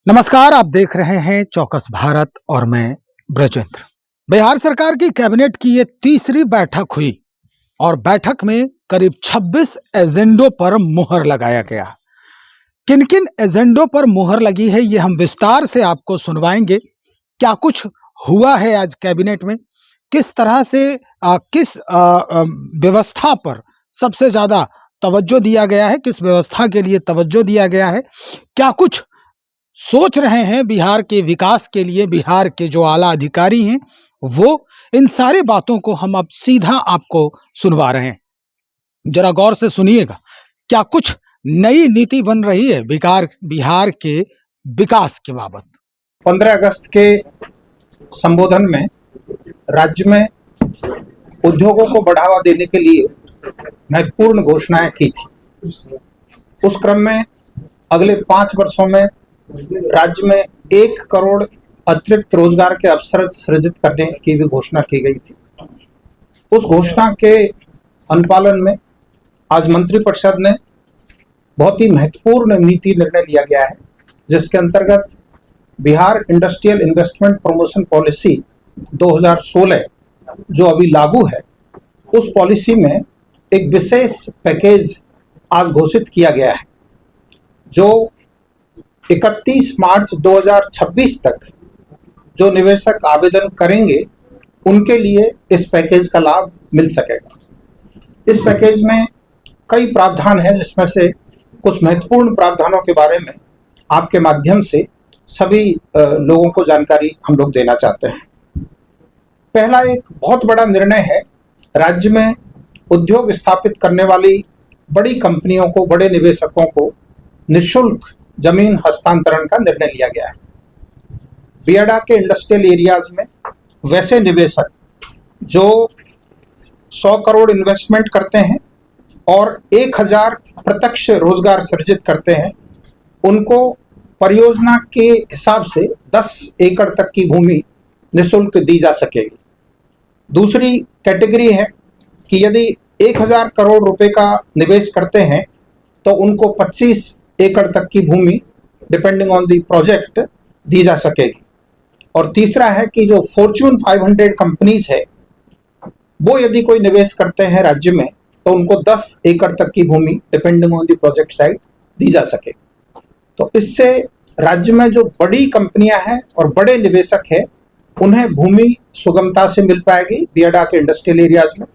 नमस्कार, आप देख रहे हैं चौकस भारत और मैं ब्रजेंद्र। बिहार सरकार की कैबिनेट की ये तीसरी बैठक हुई और बैठक में करीब 26 एजेंडों पर मुहर लगाया गया। किन किन एजेंडों पर मुहर लगी है ये हम विस्तार से आपको सुनवाएंगे। क्या कुछ हुआ है आज कैबिनेट में, किस तरह से किस व्यवस्था पर सबसे ज्यादा तवज्जो दिया गया है, किस व्यवस्था के लिए तवज्जो दिया गया है, क्या कुछ सोच रहे हैं बिहार के विकास के लिए बिहार के जो आला अधिकारी हैं वो, इन सारी बातों को हम अब सीधा आपको सुनवा रहे हैं। जरा गौर से सुनिएगा, क्या कुछ नई नीति बन रही है बिहार के विकास के बाबत। 15 अगस्त के संबोधन में राज्य में उद्योगों को बढ़ावा देने के लिए महत्वपूर्ण घोषणाएं की थी। उस क्रम में अगले 5 वर्षों में राज्य में 1 करोड़ अतिरिक्त रोजगार के अवसर सृजित करने की भी घोषणा की गई थी। उस घोषणा के अनुपालन में आज मंत्रिपरिषद ने बहुत ही महत्वपूर्ण नीति निर्णय लिया गया है, जिसके अंतर्गत Bihar industrial investment promotion policy 2016 जो अभी लागू है, उस पॉलिसी में एक विशेष पैकेज आज घोषित किया गया है, जो 31 मार्च 2026 तक जो निवेशक आवेदन करेंगे उनके लिए इस पैकेज का लाभ मिल सकेगा। इस पैकेज में कई प्रावधान हैं, जिसमें से कुछ महत्वपूर्ण प्रावधानों के बारे में आपके माध्यम से सभी लोगों को जानकारी हम लोग देना चाहते हैं। पहला एक बहुत बड़ा निर्णय है, राज्य में उद्योग स्थापित करने वाली बड़ी कंपनियों को, बड़े निवेशकों को निःशुल्क जमीन हस्तांतरण का निर्णय लिया गया है। बियाडा के इंडस्ट्रियल एरियाज में वैसे निवेशक जो 100 करोड़ इन्वेस्टमेंट करते हैं और 1000 प्रत्यक्ष रोजगार सृजित करते हैं, उनको परियोजना के हिसाब से 10 एकड़ तक की भूमि निःशुल्क दी जा सकेगी। दूसरी कैटेगरी है कि यदि 1000 करोड़ रुपए का निवेश करते हैं तो उनको 25 एकड़ तक की भूमि डिपेंडिंग ऑन द प्रोजेक्ट दी जा सकेगी। और तीसरा है कि जो फॉर्च्यून 500 कंपनीज है, वो यदि कोई निवेश करते हैं राज्य में तो उनको 10 एकड़ तक की भूमि depending on the project site दी जा सकेगी। तो इससे राज्य में जो बड़ी कंपनियां हैं और बड़े निवेशक हैं, उन्हें भूमि सुगमता से मिल पाएगी बियाडा के इंडस्ट्रियल एरियाज में।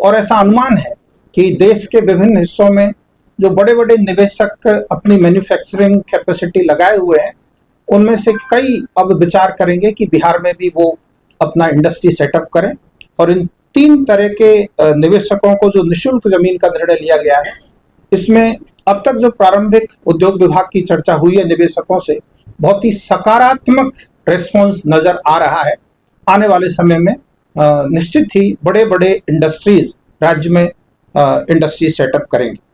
और ऐसा अनुमान है कि देश के विभिन्न हिस्सों में जो बड़े बड़े निवेशक अपनी मैन्युफैक्चरिंग कैपेसिटी लगाए हुए हैं, उनमें से कई अब विचार करेंगे कि बिहार में भी वो अपना इंडस्ट्री सेटअप करें। और इन 3 तरह के निवेशकों को जो निःशुल्क जमीन का निर्णय लिया गया है, इसमें अब तक जो प्रारंभिक उद्योग विभाग की चर्चा हुई है निवेशकों से, बहुत ही सकारात्मक रिस्पॉन्स नजर आ रहा है। आने वाले समय में निश्चित ही बड़े बड़े इंडस्ट्रीज राज्य में इंडस्ट्री सेटअप करेंगे।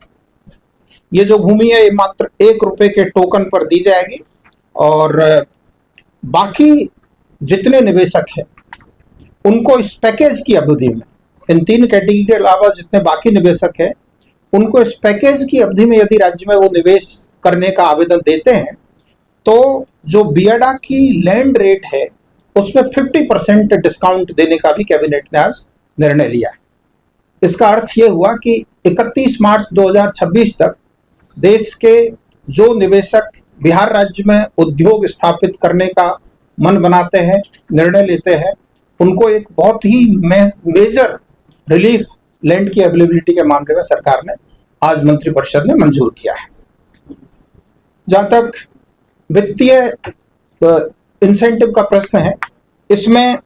ये जो भूमि है, ये मात्र 1 रुपए के टोकन पर दी जाएगी और बाकी जितने निवेशक हैं उनको इस पैकेज की अवधि में, इन 3 कैटेगरी के अलावा जितने बाकी निवेशक हैं, उनको इस पैकेज की अवधि में यदि राज्य में वो निवेश करने का आवेदन देते हैं तो जो बियाडा की लैंड रेट है उसमें 50% डिस्काउंट देने का भी कैबिनेट ने आज निर्णय लिया है। इसका अर्थ ये हुआ कि 31 मार्च 2026 तक देश के जो निवेशक बिहार राज्य में उद्योग स्थापित करने का मन बनाते हैं, निर्णय लेते हैं, उनको एक बहुत ही मेजर रिलीफ लैंड की अवेलेबिलिटी के मामले में सरकार ने आज मंत्रिपरिषद ने मंजूर किया है। जहां तक वित्तीय इंसेंटिव का प्रश्न है, इसमें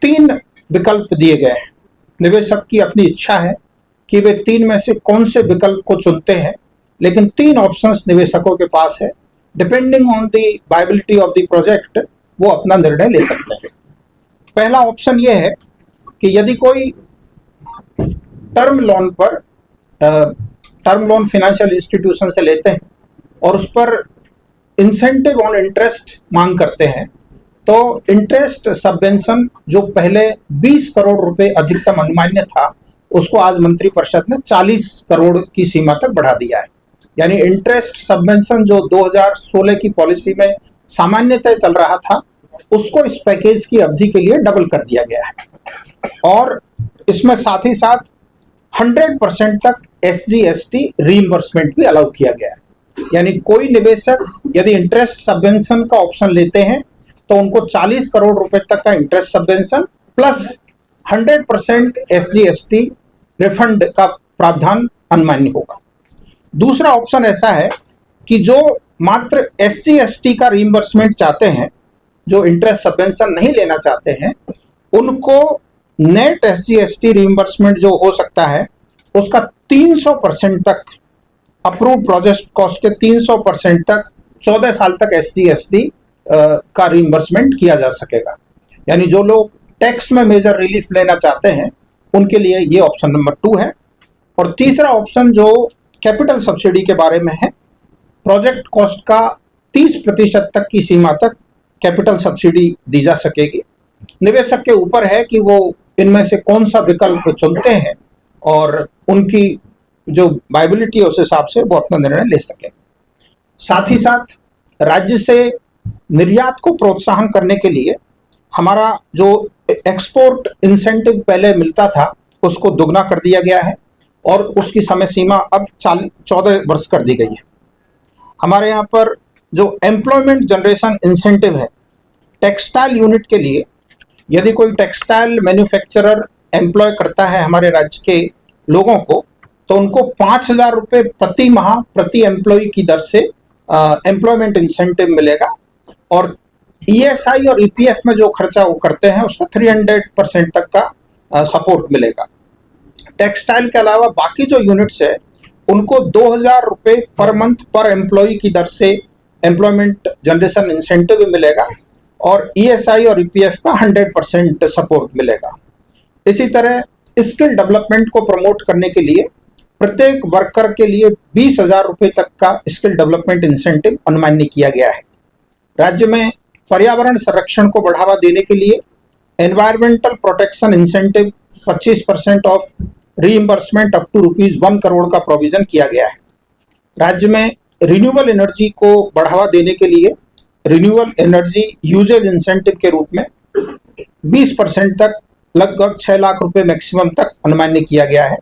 3 विकल्प दिए गए हैं। निवेशक की अपनी इच्छा है कि वे 3 में से कौन से विकल्प को चुनते हैं, लेकिन 3 ऑप्शंस निवेशकों के पास है। Depending on the viability of the project वो अपना निर्णय ले सकते हैं। पहला ऑप्शन ये है कि यदि कोई टर्म लोन फाइनेंशियल इंस्टीट्यूशन से लेते हैं और उस पर इंसेंटिव ऑन इंटरेस्ट मांग करते हैं, तो इंटरेस्ट सबवेंशन जो पहले 20 करोड़ रुपए अधिकतम अनुमान्य था, उसको आज मंत्रिपरिषद ने 40 करोड़ की सीमा तक बढ़ा दिया है। यानी इंटरेस्ट सबवेंशन जो 2016 की पॉलिसी में सामान्यतः चल रहा था, उसको इस पैकेज की अवधि के लिए डबल कर दिया गया है। और इसमें साथ ही साथ 100% तक SGST रीइंबर्समेंट भी अलाउ किया गया है। यानी कोई निवेशक यदि इंटरेस्ट सबवेंशन का ऑप्शन लेते हैं तो उनको 40 करोड़ रुपए तक का interest subvention plus 100% SGST refund का प्रावधान अनमान्य होगा। दूसरा ऑप्शन ऐसा है कि जो मात्र SGST का रीइंबर्समेंट चाहते हैं, जो इंटरेस्ट सबवेंशन नहीं लेना चाहते हैं, उनको नेट SGST रीइंबर्समेंट जो हो सकता है उसका 300% तक, अप्रूव प्रोजेक्ट कॉस्ट के 300% तक 14 साल तक SGST का रीइंबर्समेंट किया जा सकेगा। यानी जो लोग टैक्स में मेजर रिलीफ लेना चाहते हैं उनके लिए ये ऑप्शन नंबर 2 है। और तीसरा ऑप्शन जो कैपिटल सब्सिडी के बारे में है, प्रोजेक्ट कॉस्ट का 30% तक की सीमा तक कैपिटल सब्सिडी दी जा सकेगी। निवेशक के ऊपर है कि वो इनमें से कौन सा विकल्प चुनते हैं और उनकी जो वायबिलिटी है उस हिसाब से वो अपना निर्णय ले सकें। साथ ही साथ राज्य से निर्यात को प्रोत्साहन करने के लिए हमारा जो एक्सपोर्ट इंसेंटिव पहले मिलता था उसको दुगना कर दिया गया है और उसकी समय सीमा अब 14 वर्ष कर दी गई है। हमारे यहाँ पर जो एम्प्लॉयमेंट जनरेशन इंसेंटिव है, टेक्सटाइल यूनिट के लिए यदि कोई टेक्सटाइल मैन्युफैक्चरर एम्प्लॉय करता है हमारे राज्य के लोगों को, तो उनको 5,000 रुपये प्रति माह प्रति एम्प्लॉय की दर से एम्प्लॉयमेंट इंसेंटिव मिलेगा। और ESI और EPF में जो खर्चा वो करते हैं उसका 300% तक का सपोर्ट मिलेगा। टेक्सटाइल के अलावा बाकी जो यूनिट्स है उनको 2,000 रुपये पर मंथ पर एम्प्लॉय की दर से एम्प्लॉयमेंट जनरेशन इंसेंटिव मिलेगा और ESI और EPF का 100% सपोर्ट मिलेगा। इसी तरह स्किल डेवलपमेंट को प्रमोट करने के लिए प्रत्येक वर्कर के लिए 20,000 रुपये तक का स्किल डेवलपमेंट इंसेंटिव अनुमान्य किया गया है। राज्य में पर्यावरण संरक्षण को बढ़ावा देने के लिए environmental protection incentive 25% of reimbursement up to ₹1 crore का प्रोविजन किया गया है। राज्य में रिन्यूएबल एनर्जी को बढ़ावा देने के लिए रिन्यूएबल एनर्जी यूजेज इंसेंटिव के रूप में 20% तक लगभग 6 लाख रुपए मैक्सिमम तक अनुमान्य किया गया है।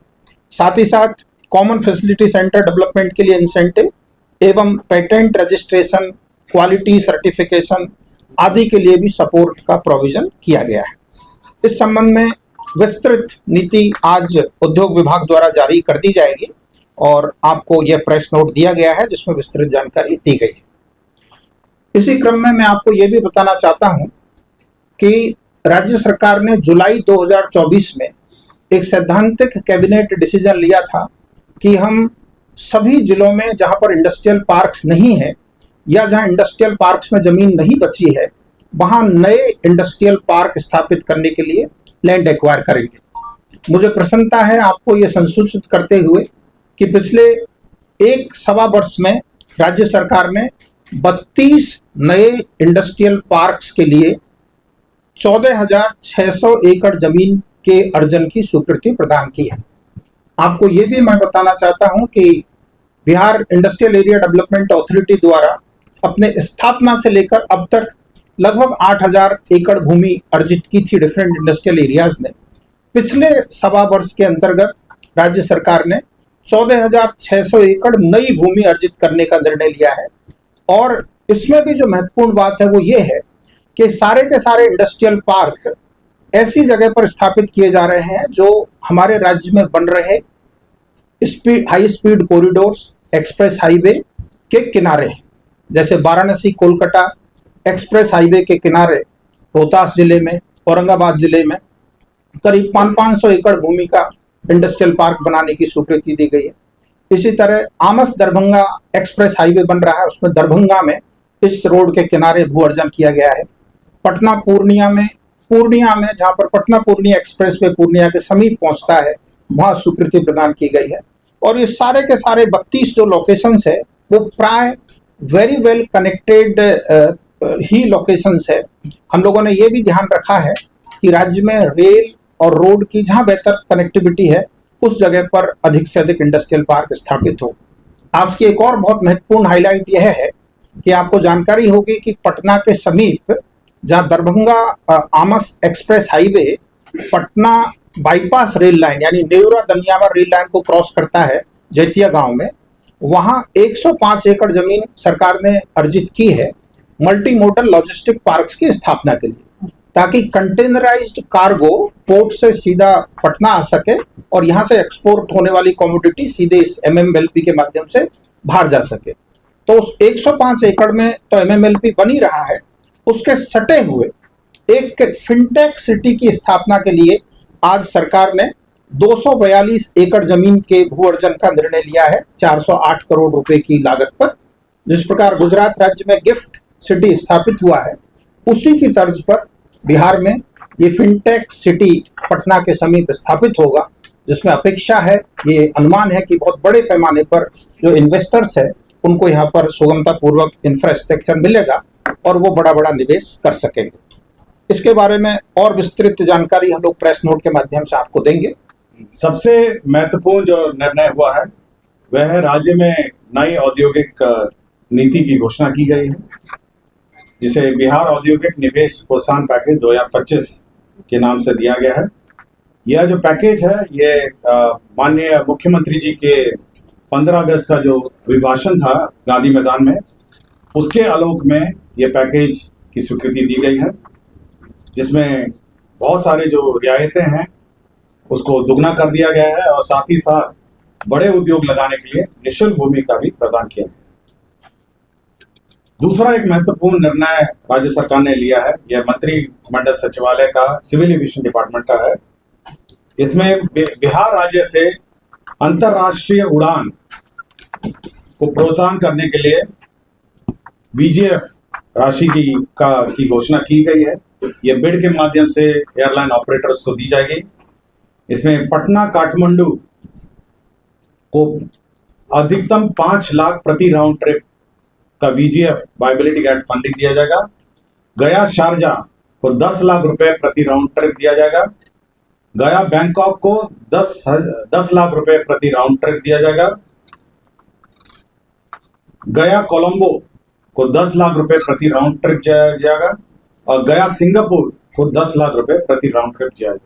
साथ ही साथ कॉमन फैसिलिटी सेंटर डेवलपमेंट के लिए इंसेंटिव एवं पेटेंट रजिस्ट्रेशन, क्वालिटी सर्टिफिकेशन आदि के लिए भी सपोर्ट का प्रोविजन किया गया है। इस संबंध में विस्तृत नीति आज उद्योग विभाग द्वारा जारी कर दी जाएगी और आपको यह प्रेस नोट दिया गया है जिसमें विस्तृत जानकारी दी गई है। इसी क्रम में मैं आपको यह भी बताना चाहता हूं कि राज्य सरकार ने जुलाई 2024 में एक सैद्धांतिक कैबिनेट डिसीजन लिया था कि हम सभी जिलों में जहां पर इंडस्ट्रियल पार्क्स नहीं है या जहां इंडस्ट्रियल पार्क्स में जमीन नहीं बची है, वहां नए इंडस्ट्रियल पार्क स्थापित करने के लिए लैंड एक्वायर करेंगे। मुझे प्रसन्नता है आपको ये संसूचित करते हुए कि पिछले 1.25 वर्ष में राज्य सरकार ने 32 नए इंडस्ट्रियल पार्क्स के लिए 14,600 एकड़ जमीन के अर्जन की स्वीकृति प्रदान की है। आपको ये भी मैं बताना चाहता हूं कि Bihar industrial area development authority द्वारा अपने स्थापना से लेकर अब तक लगभग 8,000 एकड़ भूमि अर्जित की थी डिफरेंट इंडस्ट्रियल एरियाज ने। पिछले 1.25 वर्ष के अंतर्गत राज्य सरकार ने 14,600 एकड़ नई भूमि अर्जित करने का निर्णय लिया है। और इसमें भी जो महत्वपूर्ण बात है वो ये है कि सारे के सारे इंडस्ट्रियल पार्क ऐसी जगह पर स्थापित किए जा रहे हैं जो हमारे राज्य में बन रहे high speed corridors, express highway के किनारे हैं। जैसे वाराणसी कोलकाता एक्सप्रेस हाईवे के किनारे रोहतास जिले में, औरंगाबाद जिले में करीब 500 एकड़ भूमि का इंडस्ट्रियल पार्क बनाने की स्वीकृति दी गई है। इसी तरह आमस दरभंगा एक्सप्रेस हाईवे बन रहा है, उसमें दरभंगा में इस रोड के किनारे भू अर्जन किया गया है। पटना पूर्णिया में जहां पर पटना पूर्णिया एक्सप्रेस वे पूर्णिया के समीप पहुंचता है, वहां स्वीकृति प्रदान की गई है। और ये सारे के सारे 32 जो लोकेशंस है वो प्राय वेरी वेल कनेक्टेड ही लोकेशंस है। हम लोगों ने ये भी ध्यान रखा है कि राज्य में रेल और रोड की जहां बेहतर कनेक्टिविटी है उस जगह पर अधिक से अधिक इंडस्ट्रियल पार्क स्थापित हो। आज की एक और बहुत महत्वपूर्ण हाईलाइट यह है कि आपको जानकारी होगी कि पटना के समीप जहां Darbhanga Amas express highway Patna bypass rail line यानी नेवरा दनियावार रेल लाइन को क्रॉस करता है जैतिया गांव में, वहां 105 एकड़ जमीन सरकार ने अर्जित की है मल्टी मॉडल लॉजिस्टिक पार्क्स की स्थापना के लिए, ताकि कंटेनराइज्ड कार्गो पोर्ट से सीधा पटना आ सके और यहां से एक्सपोर्ट होने वाली कमोडिटी सीधे इस एमएमएलपी के माध्यम से बाहर जा सके। तो उस 105 एकड़ में तो एमएमएलपी बनी रहा है, उसके सटे हुए एक फिनटेक सिटी की स्थापना के लिए आज सरकार ने 242 एकड़ जमीन के भू अर्जन का निर्णय लिया है 408 करोड़ रुपए की लागत पर। जिस प्रकार गुजरात राज्य में गिफ्ट सिटी स्थापित हुआ है, उसी की तर्ज पर बिहार में ये फिनटेक सिटी पटना के समीप स्थापित होगा, जिसमें अपेक्षा है, ये अनुमान है कि बहुत बड़े पैमाने पर जो इन्वेस्टर्स है उनको यहाँ पर सुगमता पूर्वक इंफ्रास्ट्रक्चर मिलेगा और वो बड़ा बड़ा निवेश कर सकेंगे। इसके बारे में और विस्तृत जानकारी हम लोग प्रेस नोट के माध्यम से आपको देंगे। सबसे महत्वपूर्ण जो निर्णय हुआ है वह है राज्य में नई औद्योगिक नीति की घोषणा की गई है, जिसे बिहार औद्योगिक निवेश प्रोत्साहन पैकेज 2025 के नाम से दिया गया है। यह जो पैकेज है ये माननीय मुख्यमंत्री जी के 15 अगस्त का जो अभिभाषण था गांधी मैदान में, उसके आलोक में ये पैकेज की स्वीकृति दी गई है, जिसमें बहुत सारे जो रियायतें हैं उसको दुगना कर दिया गया है और साथ ही साथ बड़े उद्योग लगाने के लिए निःशुल्क भूमि का भी प्रदान किया है। दूसरा एक महत्वपूर्ण निर्णय राज्य सरकार ने लिया है, यह मंत्रिमंडल सचिवालय का सिविल एविएशन डिपार्टमेंट का है। इसमें बिहार राज्य से अंतरराष्ट्रीय उड़ान को प्रोत्साहन करने के लिए बीजीएफ राशि की घोषणा की गई है। यह बिड के माध्यम से एयरलाइन ऑपरेटर्स को दी जाएगी। इसमें पटना काठमांडू को अधिकतम 5 लाख प्रति राउंड ट्रिप का बीजीएफ वायबिलिटी गैप फंडिंग दिया जाएगा। गया शारजा को 10 लाख रुपए प्रति राउंड ट्रिप दिया जाएगा। गया बैंकॉक को 10 लाख रुपए प्रति राउंड ट्रिप दिया जाएगा। गया कोलंबो को 10 लाख रुपए प्रति राउंड ट्रिप दिया जाएगा और गया सिंगापुर को 10 लाख रुपए प्रति राउंड ट्रिप दिया जाएगा।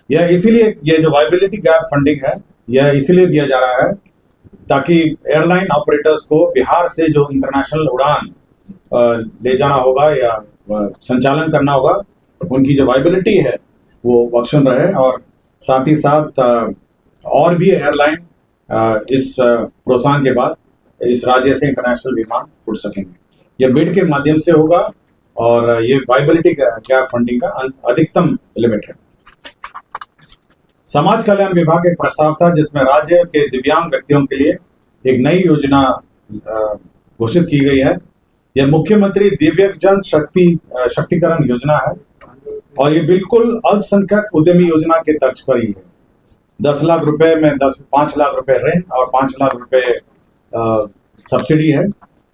यह इसीलिए, ये जो वायबिलिटी गैप फंडिंग है यह इसीलिए दिया जा रहा है ताकि एयरलाइन ऑपरेटर्स को बिहार से जो इंटरनेशनल उड़ान ले जाना होगा या संचालन करना होगा, उनकी जो वायबिलिटी है वो अक्षुण्ण रहे और साथ ही साथ और भी एयरलाइन इस प्रोत्साहन के बाद इस राज्य से इंटरनेशनल विमान उड़ सकेंगे। यह बिड के माध्यम से होगा और ये वायबिलिटी गैप फंडिंग का अधिकतम लिमिट है। समाज कल्याण विभाग एक प्रस्ताव था जिसमें राज्य के दिव्यांग व्यक्तियों के लिए एक नई योजना घोषित की गई है। यह मुख्यमंत्री दिव्यांगजन शक्तिकरण योजना है और ये बिल्कुल अल्पसंख्यक उद्यमी योजना के तर्ज पर ही है। 10 लाख रुपए में 5 लाख रुपए ऋण और 5 लाख रुपए सब्सिडी है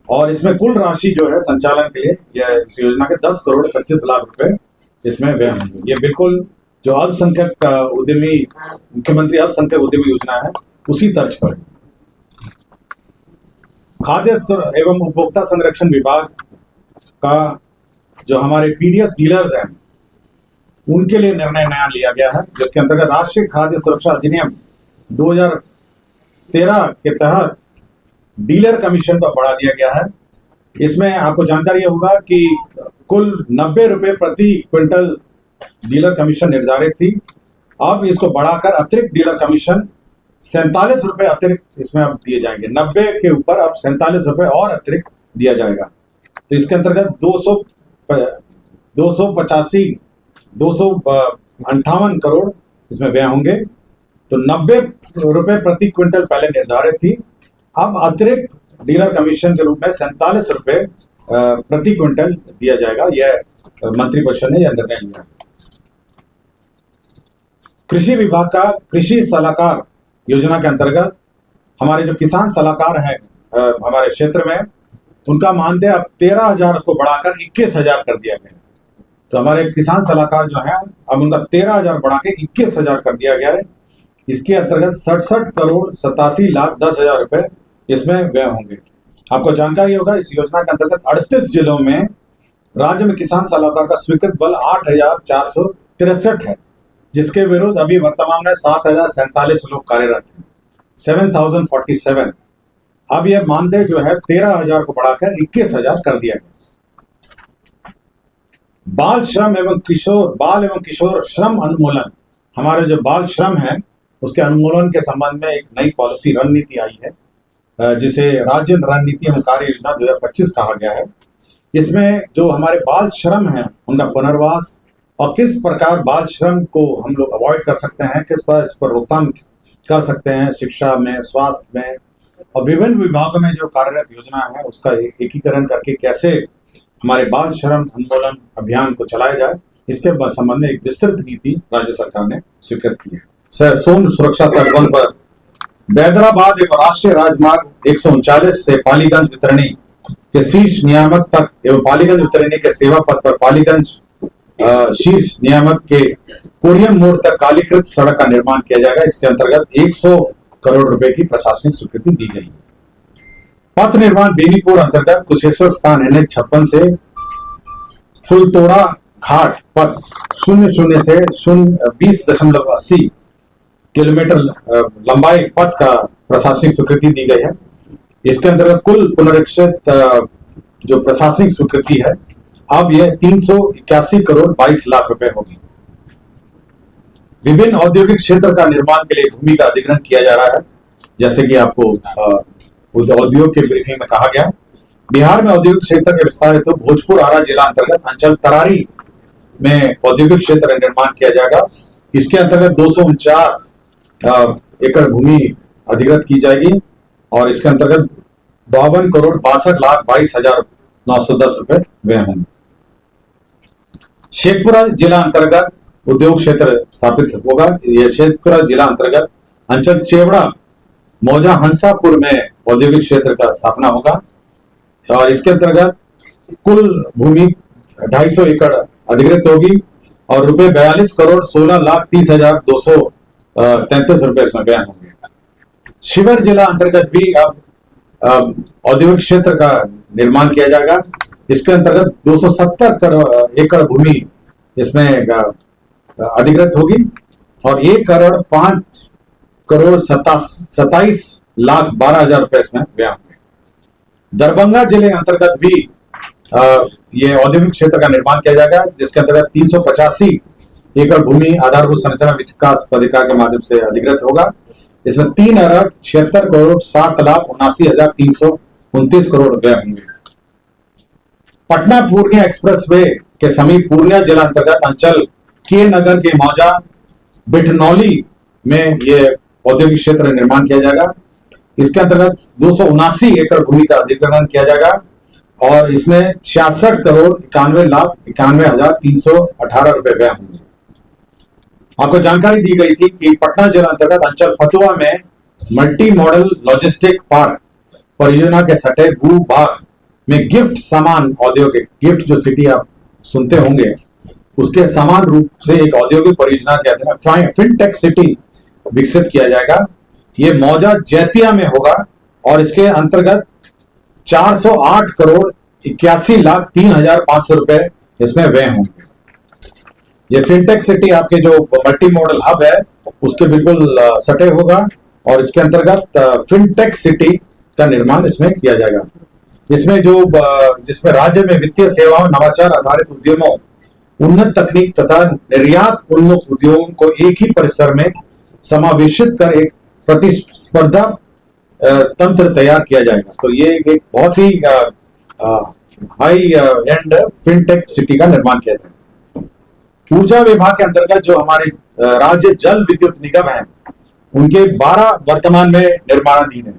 और इसमें कुल राशि जो है संचालन के लिए यह इस योजना के 10 करोड़ 25 लाख रुपए इसमें व्यय होंगे। ये बिल्कुल जो अल्पसंख्यक उद्यमी मुख्यमंत्री अल्पसंख्यक उद्यमी योजना है उसी तर्ज पर। खाद्य एवं उपभोक्ता संरक्षण विभाग का जो हमारे पीडीएस डीलर्स हैं उनके लिए निर्णय नया लिया गया है, जिसके अंतर्गत राष्ट्रीय खाद्य सुरक्षा अधिनियम 2013 के तहत डीलर कमीशन को बढ़ा दिया गया है। इसमें आपको जानकारी होगा कि कुल 90 रुपए प्रति क्विंटल डीलर कमीशन निर्धारित थी। अब इसको बढ़ाकर अतिरिक्त डीलर कमीशन 47 रुपए अतिरिक्त इसमें अब दिए जाएंगे। 90 के ऊपर अब 47 रुपए और अतिरिक्त दिया जाएगा। तो इसके अंतर्गत 258 करोड़ इसमें व्यय होंगे। तो 90 रुपए प्रति क्विंटल पहले निर्धारित थी, अब अतिरिक्त डीलर कमीशन के रूप में 47 रुपए प्रति क्विंटल दिया जाएगा। यह मंत्रिपरिषद ने यह निर्णय लिया। कृषि विभाग का कृषि सलाहकार योजना के अंतर्गत हमारे जो किसान सलाहकार हैं हमारे क्षेत्र में, उनका मानदेय अब 13,000 को बढ़ाकर 21,000 कर दिया गया है। तो हमारे किसान सलाहकार जो हैं अब उनका 13,000 बढ़ा के 21,000 कर दिया गया है। इसके अंतर्गत 67 करोड़ 87 लाख 10,000 रुपए इसमें व्यय होंगे। आपको जानकारी होगा इस योजना के अंतर्गत 38 जिलों में राज्य में किसान सलाहकार का स्वीकृत बल 8,463 है, जिसके विरुद्ध अभी वर्तमान में 7,047 लोग कार्यरत हैं, 7,047। अब यह मानदेय जो है 13,000 को बढ़ाकर 21,000 कर दिया गया। बाल एवं किशोर श्रम उन्मूलन, हमारे जो बाल श्रम है उसके उन्मूलन के संबंध में एक नई पॉलिसी रणनीति आई है, जिसे राज्य रणनीति एवं कार्य योजना 2025 कहा गया है। इसमें जो हमारे बाल श्रम है उनका पुनर्वास और किस प्रकार बाल श्रम को हम लोग अवॉइड कर सकते हैं, किस पर इस पर रोकथाम कर सकते हैं, शिक्षा में, स्वास्थ्य में और विभिन्न विभागों में जो कार्यरत योजना है उसका एकीकरण करके कैसे हमारे बाल श्रम उन्मूलन अभियान को चलाया जाए, इसके संबंध में एक विस्तृत नीति राज्य सरकार ने स्वीकृत की है। सोन सुरक्षा तटबंध पर बैदराबाद एवं राष्ट्रीय राजमार्ग 139 से पालीगंज वितरणी के शीर्ष नियामक तक एवं पालीगंज वितरणी के सेवा पथ पर पालीगंज शीर्ष नियामक के कोरियन मोड़ तक कालीकृत सड़क का निर्माण किया जाएगा। इसके अंतर्गत 100 करोड़ रुपए की प्रशासनिक स्वीकृति दी गई। पथ निर्माण बेनीपुर अंतर्गत कुशेश्वर स्थान NH56 से फुलतोड़ा घाट पथ 00 से 20.80 किलोमीटर लंबाई पथ का प्रशासनिक स्वीकृति दी गई है। इसके अंतर्गत कुल पुनरीक्षित जो प्रशासनिक स्वीकृति है अब यह 381 करोड़ 22 लाख रुपए होगी। विभिन्न औद्योगिक क्षेत्र का निर्माण के लिए भूमि का अधिग्रहण किया जा रहा है, जैसे कि आपको उद्योग के ब्रीफिंग में कहा गया। बिहार में औद्योगिक क्षेत्र के विस्तार हेतु भोजपुर आरा जिला अंतर्गत अंचल तरारी में औद्योगिक क्षेत्र निर्माण किया जाएगा। इसके अंतर्गत 249 एकड़ भूमि अधिग्रहित की जाएगी और इसके अंतर्गत 52 करोड़ 62 लाख 22,910 रुपए व्यय होंगे। शेखपुरा जिला अंतर्गत उद्योग क्षेत्र स्थापित होगा। यह शेखपुरा जिला अंतर्गत अंचल चेवड़ा मौजा हंसापुर में औद्योगिक क्षेत्र का स्थापना होगा और इसके अंतर्गत कुल भूमि 250 एकड़ अधिग्रहित होगी और रुपए 42 करोड़ 16 लाख 30,233 रुपए इसमें व्यय होंगे। शिवर जिला अंतर्गत भी अब औद्योगिक क्षेत्र का निर्माण किया जाएगा। इसके अंतर्गत 270 एकड़ भूमि इसमें अधिग्रहित होगी और 1 करोड़ 5 करोड़ 27 लाख 12,000 रुपए इसमें व्यय होंगे। दरभंगा जिले अंतर्गत भी ये औद्योगिक क्षेत्र का निर्माण किया जाएगा, जिसके अंतर्गत 385 एकड़ भूमि आधारभूत संरचना विकास प्राधिकार के माध्यम से अधिग्रहित होगा। इसमें 3 अरब 76 करोड़ 7 लाख 79,329 करोड़ रुपए होंगे। पटना पूर्णिया एक्सप्रेसवे के समीप पूर्णिया जिला अंतर्गत अंचल के नगर के मौजा बिठनौली में ये औद्योगिक क्षेत्र निर्माण किया जाएगा। इसके अंतर्गत 279 एकड़ भूमि का अधिग्रहण किया जाएगा और इसमें 66 करोड़ 91 लाख 91,318 रुपए व्यय होंगे। आपको जानकारी दी गई थी कि पटना जिला अंतर्गत अंचल फतुहा में मल्टी मॉडल लॉजिस्टिक पार्क परियोजना के सटे भू भाग में गिफ्ट सामान औद्योगिक गिफ्ट जो सिटी आप सुनते होंगे उसके समान रूप से एक औद्योगिक परियोजना के अधीन फिनटेक सिटी विकसित किया जाएगा। ये मौजा जैतिया में होगा और इसके अंतर्गत 408 करोड़ 81 लाख 3,500 रुपए इसमें व्यय होंगे। ये फिनटेक सिटी आपके जो मल्टी मॉडल हब है उसके बिल्कुल सटे होगा और इसके अंतर्गत फिनटेक सिटी का निर्माण इसमें किया जाएगा। इसमें जिसमें राज्य में वित्तीय सेवाओं, नवाचार आधारित उद्यमों, उन्नत तकनीक तथा निर्यात उन्मुख उद्योगों को एक ही परिसर में समावेशित कर एक प्रतिस्पर्धा तंत्र तैयार किया जाएगा। तो ये एक बहुत ही हाई एंड फिनटेक सिटी का निर्माण किया जाएगा। ऊर्जा विभाग के अंतर्गत जो हमारे राज्य जल विद्युत निगम है उनके 12 वर्तमान में निर्माणाधीन है।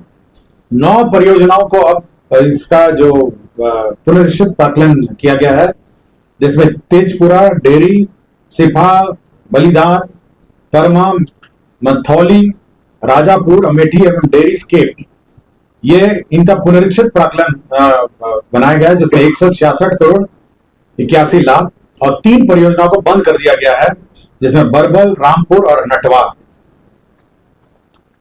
9 परियोजनाओं को अब इसका जो पुनरीक्षित प्राकलन किया गया है, जिसमें तेजपुरा, डेरी, सिफा, बलिदान, परमा, मंथौली, राजापुर, अमेठी एवं डेरी स्केप, ये इनका पुनरीक्षित प्राकलन बनाया गया है, जिसमें 166 करोड़ 81 लाख और 3 परियोजनाओं को बंद कर दिया गया है, जिसमें बरबल, रामपुर और नटवा।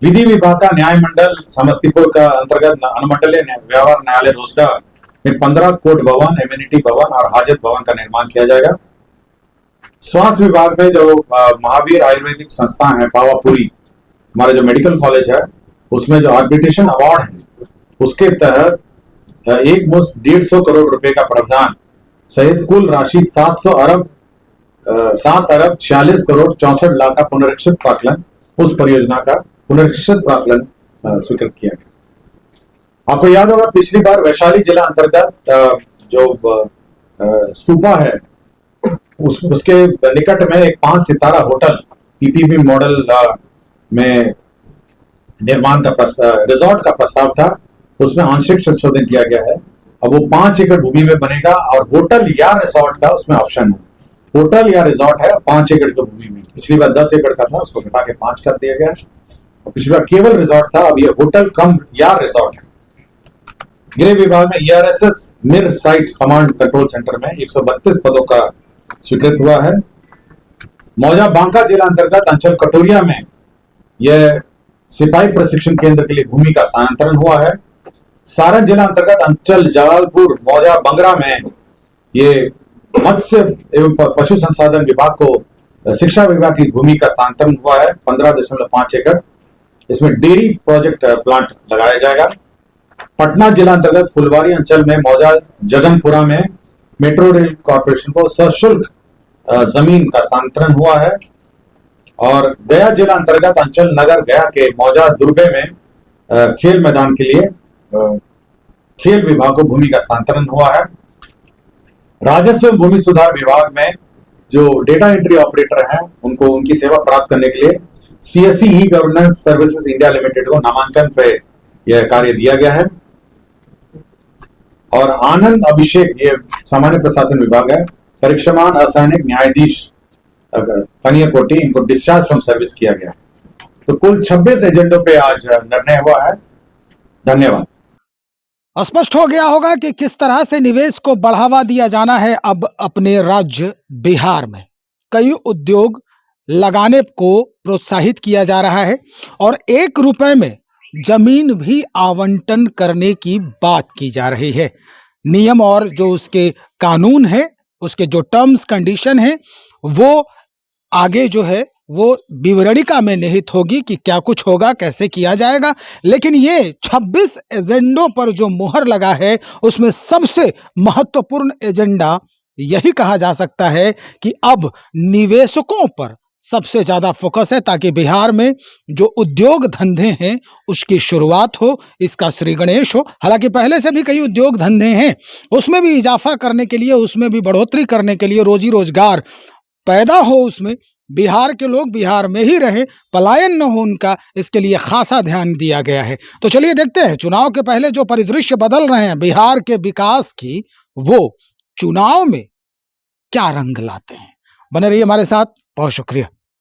विधि विभाग का न्याय मंडल समस्तीपुर का अंतर्गत अनुमंडलीय व्यवहार न्यायालय रोसड़ा में 15 कोर्ट भवन, एम्यूनिटी भवन और हाजत भवन का निर्माण किया जाएगा। स्वास्थ्य विभाग में जो महावीर आयुर्वेदिक संस्थान है पावापुरी, हमारा जो मेडिकल कॉलेज है, उसमें जो आर्बिट्रेशन अवार्ड है उसके तहत एक मुश्त 150 करोड़ रुपए का प्रावधान सहित कुल राशि 7 अरब 46 करोड़ 64 लाख का पुनरीक्षित प्राक्कलन, उस परियोजना का पुनरीक्षित प्राक्कलन स्वीकृत किया गया। आपको याद होगा पिछली बार वैशाली जिला अंतर्गत जो स्तूपा है उसके निकट में एक 5 सितारा होटल पीपीपी मॉडल में निर्माण का रिजॉर्ट का प्रस्ताव था, उसमें आंशिक संशोधन किया गया है। अब वो 5 एकड़ भूमि में बनेगा और होटल या रिजॉर्ट का उसमें ऑप्शन है, होटल या रिजॉर्ट है 5 एकड़ की भूमि में। पिछली बार 10 एकड़ का था, उसको घटा के 5 कर दिया गया। पिछली बार केवल रिजॉर्ट था, अब ये होटल कम या रिजॉर्ट है। गृह विभाग में ईआरएसएस मिर साइट कमांड कंट्रोल सेंटर में 132 पदों का स्वीकृत हुआ है। मौजा बांका जिला अंतर्गत अंचल कटोरिया में यह सिपाही प्रशिक्षण केंद्र के लिए भूमि का स्थानांतरण हुआ है। सारण जिला अंतर्गत अंचल जलालपुर मौजा बंगरा में ये मत्स्य एवं पशु संसाधन विभाग को शिक्षा विभाग की भूमि का स्थानांतरण हुआ है 15.5 एकड़। इसमें डेयरी प्रोजेक्ट प्लांट लगाया जाएगा। पटना जिला अंतर्गत फुलवारी अंचल में मौजा जगनपुरा में मेट्रो रेल कॉर्पोरेशन को सशुल्क जमीन का स्थानांतरण हुआ है। और गया जिला अंतर्गत अंचल नगर गया के मौजा दुर्बे में खेल मैदान के लिए खेल विभाग को भूमि का स्थानांतरण हुआ है। राजस्व एवं भूमि सुधार विभाग में जो डेटा एंट्री ऑपरेटर हैं उनको उनकी सेवा प्राप्त करने के लिए CSC e governance services India limited को नामांकन पे यह कार्य दिया गया है। और आनंद अभिषेक, ये सामान्य प्रशासन विभाग है, परीक्षामान असैनिक न्यायाधीश कनिया कोटि, इनको डिस्चार्ज फ्रॉम सर्विस किया गया। तो कुल 26 एजेंडों पे आज निर्णय हुआ है। धन्यवाद। स्पष्ट हो गया होगा कि किस तरह से निवेश को बढ़ावा दिया जाना है। अब अपने राज्य बिहार में कई उद्योग लगाने को प्रोत्साहित किया जा रहा है और 1 रुपए में जमीन भी आवंटन करने की बात की जा रही है। नियम और जो उसके कानून है, उसके जो टर्म्स कंडीशन है, वो आगे जो है वो विवरणिका में निहित होगी कि क्या कुछ होगा, कैसे किया जाएगा। लेकिन ये 26 एजेंडों पर जो मुहर लगा है उसमें सबसे महत्वपूर्ण एजेंडा यही कहा जा सकता है कि अब निवेशकों पर सबसे ज्यादा फोकस है, ताकि बिहार में जो उद्योग धंधे हैं उसकी शुरुआत हो, इसका श्री गणेश हो। हालांकि पहले से भी कई उद्योग धंधे हैं, उसमें भी इजाफा करने के लिए, उसमें भी बढ़ोतरी करने के लिए, रोजी रोजगार पैदा हो, उसमें बिहार के लोग बिहार में ही रहे, पलायन न हो उनका, इसके लिए खासा ध्यान दिया गया है। तो चलिए देखते हैं चुनाव के पहले जो परिदृश्य बदल रहे हैं बिहार के विकास की, वो चुनाव में क्या रंग लाते हैं। बने रहिए हमारे साथ। बहुत शुक्रिया।